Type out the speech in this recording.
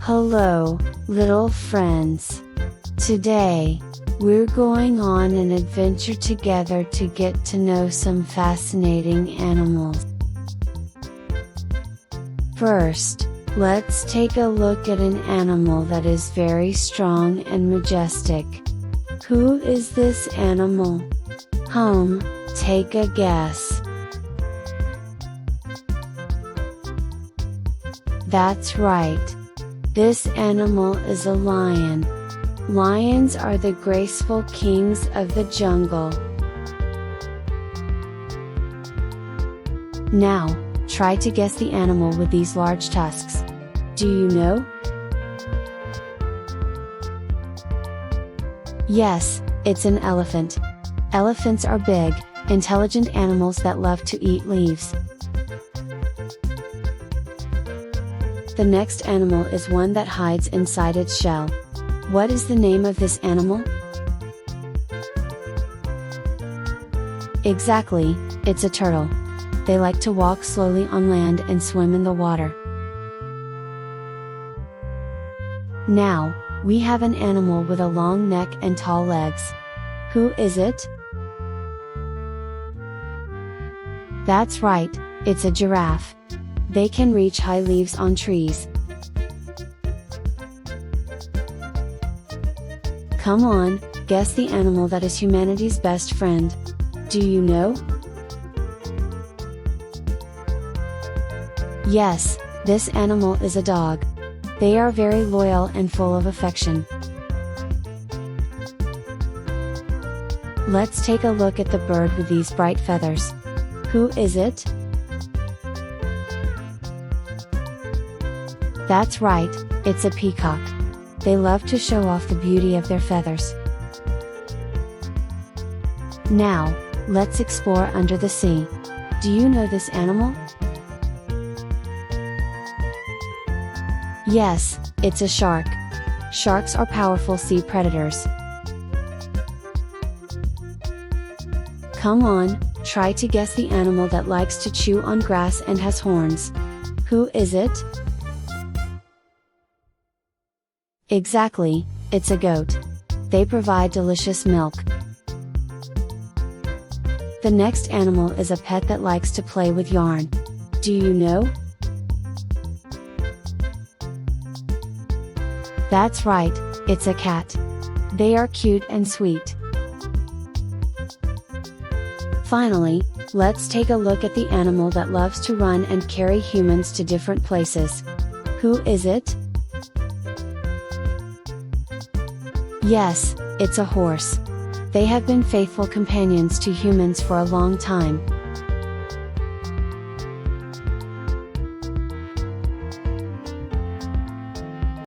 Hello, little friends. Today, we're going on an adventure together to get to know some fascinating animals. First, let's take a look at an animal that is very strong and majestic. Who is this animal? Take a guess. That's right. This animal is a lion. Lions are the graceful kings of the jungle. Now, try to guess the animal with these large tusks. Do you know? Yes, it's an elephant. Elephants are big, intelligent animals that love to eat leaves. The next animal is one that hides inside its shell. What is the name of this animal? Exactly, it's a turtle. They like to walk slowly on land and swim in the water. Now, we have an animal with a long neck and tall legs. Who is it? That's right, it's a giraffe. They can reach high leaves on trees. Come on, guess the animal that is humanity's best friend. Do you know? Yes, this animal is a dog. They are very loyal and full of affection. Let's take a look at the bird with these bright feathers. Who is it? That's right, it's a peacock. They love to show off the beauty of their feathers. Now, let's explore under the sea. Do you know this animal? Yes, it's a shark. Sharks are powerful sea predators. Come on, try to guess the animal that likes to chew on grass and has horns. Who is it? Exactly, it's a goat. They provide delicious milk. The next animal is a pet that likes to play with yarn. Do you know? That's right, it's a cat. They are cute and sweet. Finally, let's take a look at the animal that loves to run and carry humans to different places. Who is it? Yes, it's a horse. They have been faithful companions to humans for a long time.